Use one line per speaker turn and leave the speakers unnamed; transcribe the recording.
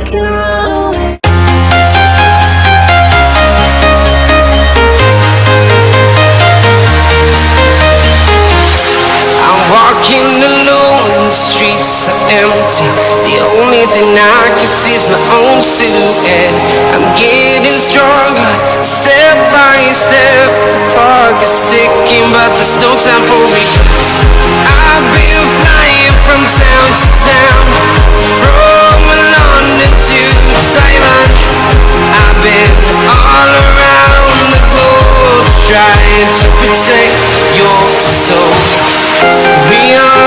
can run away.
Walking alone, the streets are empty. The only thing I can see is my own silhouette. I'm getting stronger, step by step. The clock is ticking, but there's no time for regrets. I've been flying from town to town, from London to Taiwan. I've been all around the globe, trying to protect your soul. We are